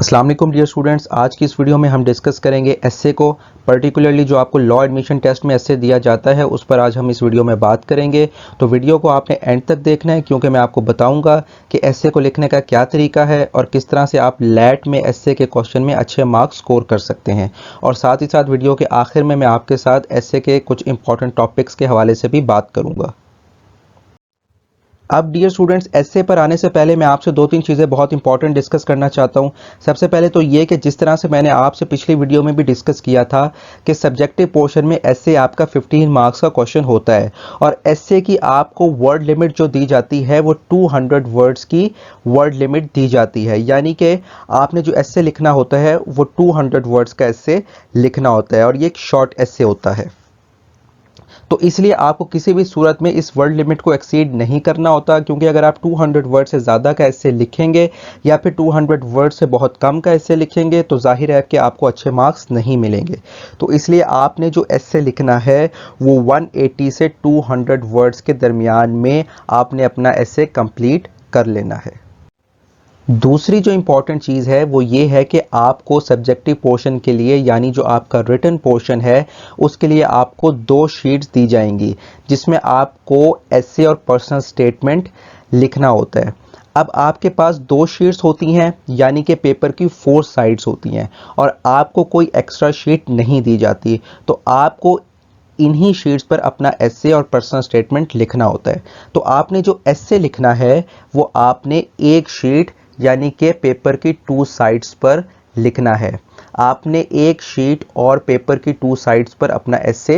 अस्सलाम वालेकुम dear students. आज की इस वीडियो में हम डिस्कस करेंगे एसए को, पर्टिकुलरली जो आपको लॉ एडमिशन टेस्ट में एसए दिया जाता है उस पर आज हम इस वीडियो में बात करेंगे। तो वीडियो को आपने एंड तक देखना है क्योंकि मैं आपको बताऊंगा कि एसए को लिखने का क्या तरीका है और किस तरह से आप लैट में एसए के क्वेश्चन में अच्छे मार्क्स स्कोर कर सकते हैं। और साथ ही साथ वीडियो के आखिर में मैं आपके साथ एसए के कुछ इंपॉर्टेंट टॉपिक्स के हवाले से भी बात करूँगा। अब डियर स्टूडेंट्स, एसए पर आने से पहले मैं आपसे दो तीन चीज़ें बहुत इंपॉर्टेंट डिस्कस करना चाहता हूं। सबसे पहले तो ये कि जिस तरह से मैंने आपसे पिछली वीडियो में भी डिस्कस किया था कि सब्जेक्टिव पोर्शन में एसए आपका 15 मार्क्स का क्वेश्चन होता है और एसए की आपको वर्ड लिमिट जो दी जाती है वो 200 वर्ड्स की वर्ड लिमिट दी जाती है। यानी कि आपने जो एसए लिखना होता है वो 200 वर्ड्स का एसए लिखना होता है और ये एक शॉर्ट एसए होता है। तो इसलिए आपको किसी भी सूरत में इस वर्ड लिमिट को एक्सीड नहीं करना होता, क्योंकि अगर आप 200 वर्ड से ज़्यादा का एस्से लिखेंगे या फिर 200 वर्ड से बहुत कम का एस्से लिखेंगे तो जाहिर है कि आपको अच्छे मार्क्स नहीं मिलेंगे। तो इसलिए आपने जो एस्से लिखना है वो 180 से 200 वर्ड्स के दरमियान में आपने अपना एस्से कंप्लीट कर लेना है। दूसरी जो इम्पॉर्टेंट चीज़ है वो ये है कि आपको सब्जेक्टिव पोर्शन के लिए, यानी जो आपका रिटन पोर्शन है, उसके लिए आपको 2 शीट्स दी जाएंगी जिसमें आपको एस्से और पर्सनल स्टेटमेंट लिखना होता है। अब आपके पास 2 शीट्स होती हैं, यानी कि पेपर की 4 साइड्स होती हैं और आपको कोई एक्स्ट्रा शीट नहीं दी जाती। तो आपको इन्हीं शीट्स पर अपना एस्से और पर्सनल स्टेटमेंट लिखना होता है। तो आपने जो एस्से लिखना है वो आपने एक शीट यानी कि पेपर की 2 साइड्स पर लिखना है। आपने एक शीट और पेपर की 2 साइड्स पर अपना एस्से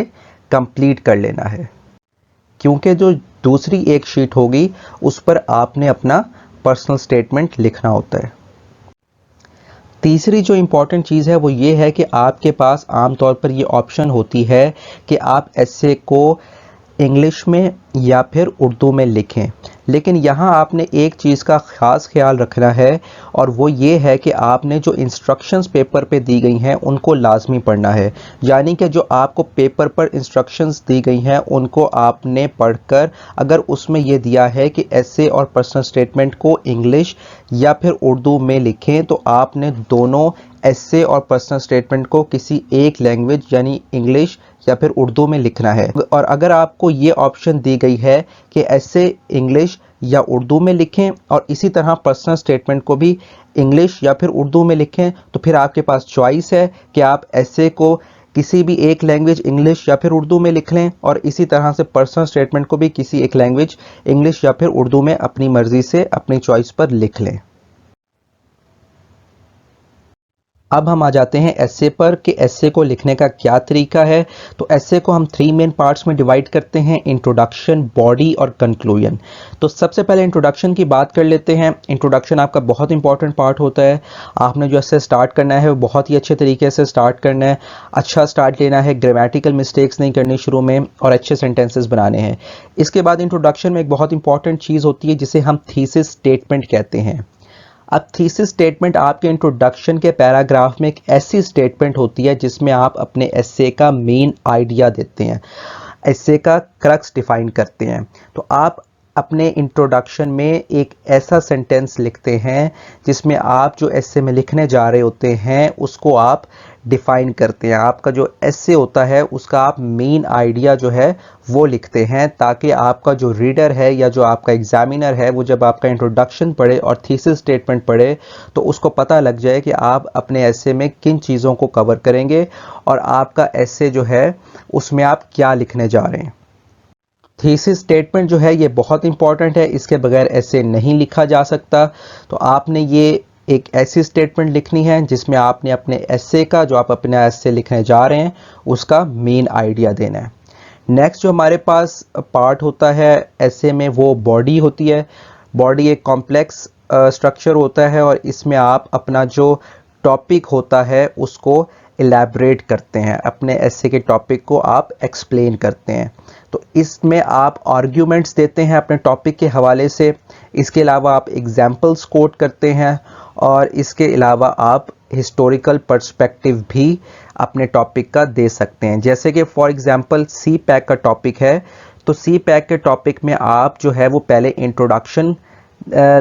कंप्लीट कर लेना है, क्योंकि जो दूसरी एक शीट होगी उस पर आपने अपना पर्सनल स्टेटमेंट लिखना होता है। तीसरी जो इम्पॉर्टेंट चीज़ है वो ये है कि आपके पास आमतौर पर ये ऑप्शन होती है कि आप एस्से को इंग्लिश में या फिर उर्दू में लिखें, लेकिन यहाँ आपने एक चीज़ का ख़ास ख्याल रखना है और वो ये है कि आपने जो इंस्ट्रक्शंस पेपर पे दी गई हैं उनको लाजमी पढ़ना है। यानी कि जो आपको पेपर पर इंस्ट्रक्शंस दी गई हैं उनको आपने पढ़कर, अगर उसमें ये दिया है कि एस्से और पर्सनल स्टेटमेंट को इंग्लिश या फिर उर्दू में लिखें, तो आपने दोनों एस्से और पर्सनल स्टेटमेंट को किसी एक लैंग्वेज यानी इंग्लिश या फिर उर्दू में लिखना है। और अगर आपको ये ऑप्शन दी गई है कि एस्से इंग्लिश या उर्दू में लिखें और इसी तरह पर्सनल स्टेटमेंट को भी इंग्लिश या फिर उर्दू में लिखें, तो फिर आपके पास चॉइस है कि आप एस्से को किसी भी एक लैंग्वेज इंग्लिश या फिर उर्दू में लिख लें और इसी तरह से पर्सनल स्टेटमेंट को भी किसी एक लैंग्वेज इंग्लिश या फिर उर्दू में अपनी मर्जी से अपनी चॉइस पर लिख लें। अब हम आ जाते हैं एस्से पर कि एस्से को लिखने का क्या तरीका है। तो एस्से को हम 3 मेन पार्ट्स में डिवाइड करते हैं: इंट्रोडक्शन, बॉडी और कंक्लूजन। तो सबसे पहले इंट्रोडक्शन की बात कर लेते हैं। इंट्रोडक्शन आपका बहुत इंपॉर्टेंट पार्ट होता है। आपने जो एस्से स्टार्ट करना है वो बहुत ही अच्छे तरीके से स्टार्ट करना है, अच्छा स्टार्ट लेना है, ग्रामेटिकल मिस्टेक्स नहीं करनी शुरू में और अच्छे सेंटेंसेस बनाने हैं। इसके बाद इंट्रोडक्शन में एक बहुत इंपॉर्टेंट चीज़ होती है जिसे हम थीसिस स्टेटमेंट कहते हैं। अब थीसिस स्टेटमेंट आपके इंट्रोडक्शन के पैराग्राफ में एक ऐसी स्टेटमेंट होती है जिसमें आप अपने एस्से का मेन आइडिया देते हैं, एस्से का क्रक्स डिफाइन करते हैं। तो आप अपने इंट्रोडक्शन में एक ऐसा सेंटेंस लिखते हैं जिसमें आप जो एस्से में लिखने जा रहे होते हैं उसको आप डिफाइन करते हैं। आपका जो एस्से होता है उसका आप मेन आइडिया जो है वो लिखते हैं, ताकि आपका जो रीडर है या जो आपका एग्जामिनर है वो जब आपका इंट्रोडक्शन पढ़े और थीसिस स्टेटमेंट पढ़े तो उसको पता लग जाए कि आप अपने एस्से में किन चीज़ों को कवर करेंगे और आपका एस्से जो है उसमें आप क्या लिखने जा रहे हैं। थीसिस स्टेटमेंट जो है ये बहुत इंपॉर्टेंट है, इसके बगैर एस्से नहीं लिखा जा सकता। तो आपने ये एक ऐसी स्टेटमेंट लिखनी है जिसमें आपने अपने एस्से का, जो आप अपने एस्से लिखने जा रहे हैं, उसका मेन आइडिया देना है। नेक्स्ट जो हमारे पास पार्ट होता है एस्से में वो बॉडी होती है। बॉडी एक कॉम्प्लेक्स स्ट्रक्चर होता है और इसमें आप अपना जो टॉपिक होता है उसको इलैबोरेट करते हैं, अपने एस्से के टॉपिक को आप एक्सप्लेन करते हैं। तो इसमें आप आर्ग्यूमेंट्स देते हैं अपने टॉपिक के हवाले से, इसके अलावा आप एग्जाम्पल्स कोट करते हैं और इसके अलावा आप हिस्टोरिकल पर्सपेक्टिव भी अपने टॉपिक का दे सकते हैं। जैसे कि फॉर एग्जांपल सी पैक का टॉपिक है, तो सी पैक के टॉपिक में आप जो है वो पहले इंट्रोडक्शन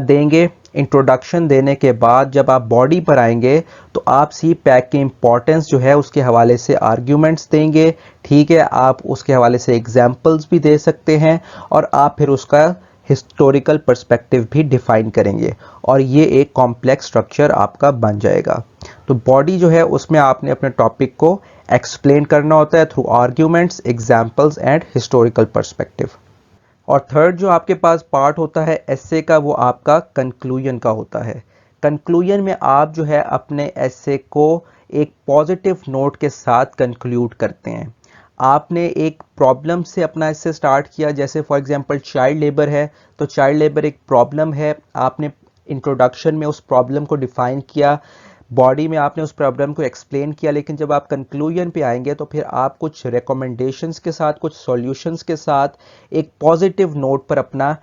देंगे इंट्रोडक्शन देने के बाद जब आप बॉडी पर आएंगे तो आप सी पैक की इंपॉर्टेंस जो है उसके हवाले से आर्ग्यूमेंट्स देंगे, ठीक है, आप उसके हवाले से एग्जाम्पल्स भी दे सकते हैं और आप फिर उसका हिस्टोरिकल पर्सपेक्टिव भी डिफाइन करेंगे और ये एक कॉम्प्लेक्स स्ट्रक्चर आपका बन जाएगा। तो बॉडी जो है उसमें आपने अपने टॉपिक को एक्सप्लेन करना होता है through arguments, examples and historical perspective. और थर्ड जो आपके पास पार्ट होता है एसे का, वो आपका कंक्लूजन का होता है। कंक्लूजन में आप जो है अपने एसे को एक पॉजिटिव नोट के साथ कंक्लूड करते हैं। आपने एक प्रॉब्लम से अपना एसे स्टार्ट किया, जैसे फॉर एग्जांपल चाइल्ड लेबर है, तो चाइल्ड लेबर एक प्रॉब्लम है, आपने इंट्रोडक्शन में उस प्रॉब्लम को डिफाइन किया, बॉडी में आपने उस प्रॉब्लम को एक्सप्लेन किया, लेकिन जब आप कंक्लूजन पे आएंगे तो फिर आप कुछ रिकमेंडेशंस के साथ, कुछ सॉल्यूशंस के साथ एक पॉजिटिव नोट पर अपना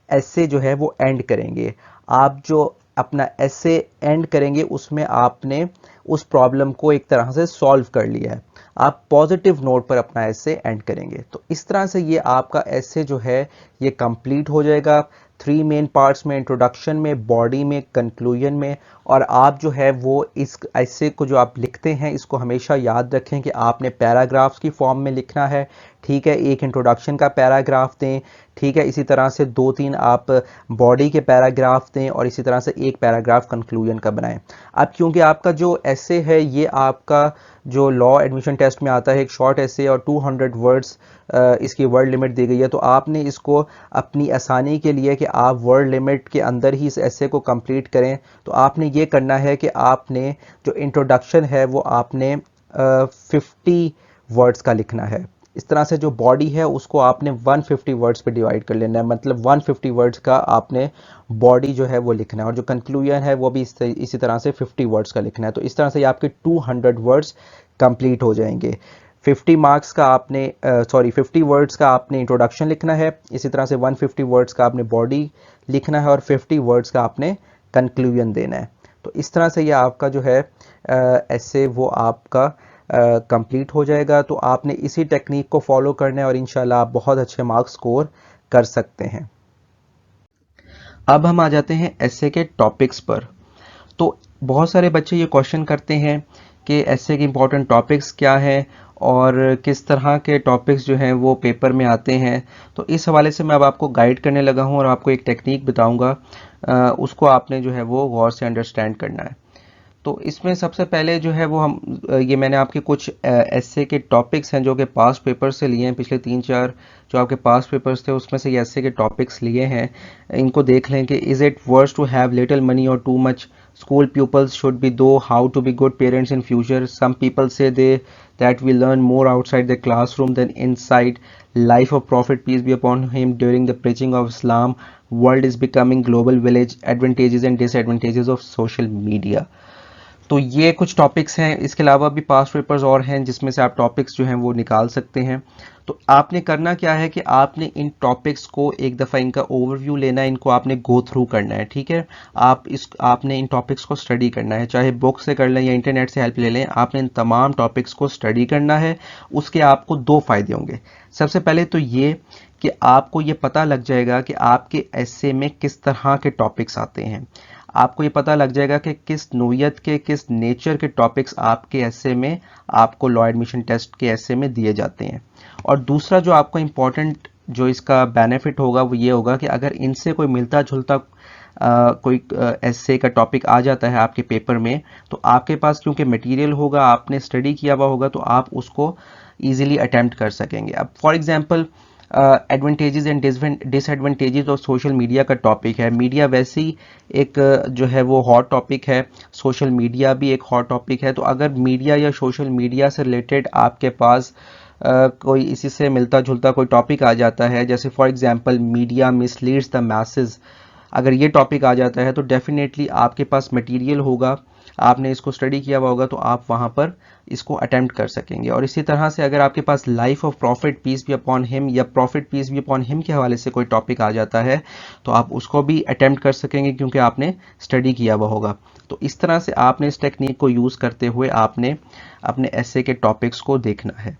एसे जो है वो एंड करेंगे। आप जो अपना एसे एंड करेंगे उसमें आपने उस प्रॉब्लम को एक तरह से सॉल्व कर लिया है, आप पॉजिटिव नोट पर अपना एसे एंड करेंगे। तो इस तरह से ये आपका एसे जो है ये कंप्लीट हो जाएगा 3 मेन पार्ट्स में, इंट्रोडक्शन में, बॉडी में, कंक्लूजन में। और आप जो है वो इस एसे को जो आप लिखते हैं इसको हमेशा याद रखें कि आपने पैराग्राफ्स की फॉर्म में लिखना है, ठीक है, एक इंट्रोडक्शन का पैराग्राफ दें, ठीक है, इसी तरह से 2-3 आप बॉडी के पैराग्राफ दें और इसी तरह से एक पैराग्राफ कंक्लूजन का बनाएं। अब क्योंकि आपका जो एसे है ये आपका जो लॉ एडमिशन टेस्ट में आता है एक शॉर्ट एसे और 200 वर्ड्स इसकी वर्ड लिमिट दी गई है, तो आपने इसको अपनी आसानी के लिए कि आप वर्ड लिमिट के अंदर ही इस एसे को कंप्लीट करें, तो आपने ये करना है कि आपने जो इंट्रोडक्शन है वो आपने 50 वर्ड्स का लिखना है। इस तरह से जो बॉडी है उसको आपने 150 वर्ड्स पे डिवाइड कर लेना है, मतलब 150 वर्ड्स का आपने बॉडी जो है वो लिखना है और जो कंक्लूजन है वो भी इसी तरह से 50 वर्ड्स का लिखना है। तो इस तरह से आपके 200 वर्ड्स कंप्लीट हो जाएंगे। 50 मार्क्स का आपने 50 वर्ड्स का आपने इंट्रोडक्शन लिखना है, इसी तरह से 150 वर्ड्स का आपने बॉडी लिखना है और 50 वर्ड्स का आपने कंक्लूजन देना है। तो इस तरह से ये आपका जो है ऐसे वो आपका कंप्लीट हो जाएगा। तो आपने इसी टेक्निक को फॉलो करना है और इंशाल्लाह आप बहुत अच्छे मार्क्स स्कोर कर सकते हैं। अब हम आ जाते हैं एसे के टॉपिक्स पर। तो बहुत सारे बच्चे ये क्वेश्चन करते हैं कि एसे के इंपॉर्टेंट टॉपिक्स क्या हैं और किस तरह के टॉपिक्स जो हैं वो पेपर में आते हैं। तो इस हवाले से मैं अब आपको गाइड करने लगा हूं और आपको एक टेक्निक बताऊंगा, उसको आपने जो है वो गौर से अंडरस्टैंड करना है। तो इसमें सबसे पहले जो है वो हम ये मैंने आपके कुछ एसे के टॉपिक्स हैं जो कि पास्ट पेपर से लिए हैं, पिछले 3-4 जो आपके पास्ट पेपर्स थे उसमें से ये एसे के टॉपिक्स लिए हैं। इनको देख लें कि is it worse to have little money और too much school pupils should be though how to be good parents in future. Some people say that we learn more outside the classroom than inside. Life of Prophet peace be upon him during the preaching of Islam. World is becoming global village. Advantages and disadvantages of social media. तो ये कुछ topics हैं, इसके अलावा भी past papers और हैं जिसमें से आप टॉपिक्स जो हैं वो निकाल सकते हैं। तो आपने करना क्या है कि आपने इन टॉपिक्स को एक दफ़ा इनका ओवरव्यू लेना है, इनको आपने गो थ्रू करना है, ठीक है। आपने इन टॉपिक्स को स्टडी करना है, चाहे बुक से कर लें या इंटरनेट से हेल्प ले लें, आपने इन तमाम टॉपिक्स को स्टडी करना है। उसके आपको 2 फ़ायदे होंगे। सबसे पहले तो ये कि आपको ये पता लग जाएगा कि आपके एसे में किस तरह के टॉपिक्स आते हैं, आपको ये पता लग जाएगा कि किस नोयत के, किस नेचर के टॉपिक्स आपके एसे में, आपको लॉ एडमिशन टेस्ट के एसे में दिए जाते हैं। और दूसरा जो आपको इम्पोर्टेंट जो इसका बेनिफिट होगा वो ये होगा कि अगर इनसे कोई मिलता जुलता कोई एसे का टॉपिक आ जाता है आपके पेपर में, तो आपके पास क्योंकि मटेरियल होगा, आपने स्टडी किया हुआ होगा, तो आप उसको ईजिली अटेम्प्ट कर सकेंगे। अब for example advantages and disadvantages of social media का टॉपिक है। मीडिया वैसे ही एक जो है वो हॉट टॉपिक है, सोशल मीडिया भी एक हॉट टॉपिक है। तो अगर मीडिया या सोशल मीडिया से रिलेटेड आपके पास कोई इसी से मिलता जुलता कोई टॉपिक आ जाता है, जैसे for example media misleads the message, अगर ये टॉपिक आ जाता है तो डेफिनेटली आपके पास मटेरियल होगा, आपने इसको स्टडी किया हुआ होगा, तो आप वहाँ पर इसको अटेम्प्ट कर सकेंगे। और इसी तरह से अगर आपके पास life of prophet peace be upon him या prophet peace be upon him के हवाले से कोई टॉपिक आ जाता है तो आप उसको भी अटेम्प्ट कर सकेंगे क्योंकि आपने स्टडी किया हुआ होगा। तो इस तरह से आपने इस टेक्निक को यूज़ करते हुए आपने अपने एसे के टॉपिक्स को देखना है।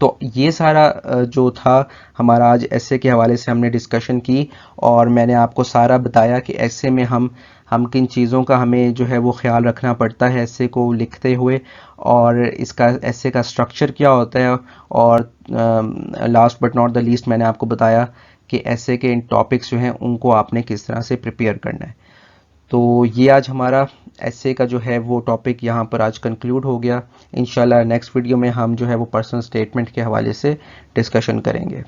तो ये सारा जो था हमारा आज एसे के हवाले से हमने डिस्कशन की, और मैंने आपको सारा बताया कि एसे में हम किन चीज़ों का हमें जो है वो ख्याल रखना पड़ता है एसे को लिखते हुए, और इसका एसे का स्ट्रक्चर क्या होता है, और last but not the least मैंने आपको बताया कि एसे के इन टॉपिक्स जो हैं उनको आपने किस तरह से प्रिपेयर करना है। तो ये आज हमारा एसे का जो है वो टॉपिक यहाँ पर आज कंक्लूड हो गया। इंशाल्लाह नेक्स्ट वीडियो में हम जो है वो पर्सनल स्टेटमेंट के हवाले से डिस्कशन करेंगे।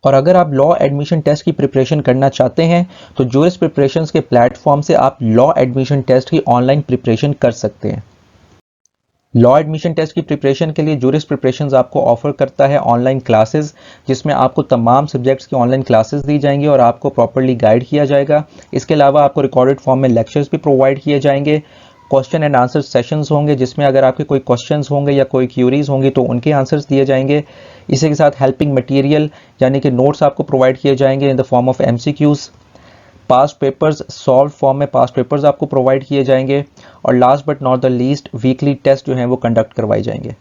और अगर आप लॉ एडमिशन टेस्ट की प्रिपरेशन करना चाहते हैं तो जूरिस प्रिपरेशंस के प्लेटफॉर्म से आप लॉ एडमिशन टेस्ट की ऑनलाइन प्रिपरेशन कर सकते हैं। लॉ एडमिशन टेस्ट की प्रिपरेशन के लिए जूरिस प्रिपरेशंस आपको ऑफर करता है ऑनलाइन क्लासेस, जिसमें आपको तमाम सब्जेक्ट्स की ऑनलाइन क्लासेस दी जाएंगी और आपको प्रॉपर्ली गाइड किया जाएगा। इसके अलावा आपको रिकॉर्डेड फॉर्म में लेक्चर्स भी प्रोवाइड किए जाएंगे। क्वेश्चन एंड आंसर सेशंस होंगे, जिसमें अगर आपके कोई क्वेश्चंस होंगे या कोई क्यूरीज होंगी तो उनके आंसर्स दिए जाएंगे। इसी के साथ हेल्पिंग मटेरियल यानी कि नोट्स आपको प्रोवाइड किए जाएंगे in the form of MCQs. Past papers solve form में पास्ट पेपर्स आपको प्रोवाइड किए जाएंगे, और last but not the least weekly test जो हैं वो कंडक्ट करवाए जाएंगे।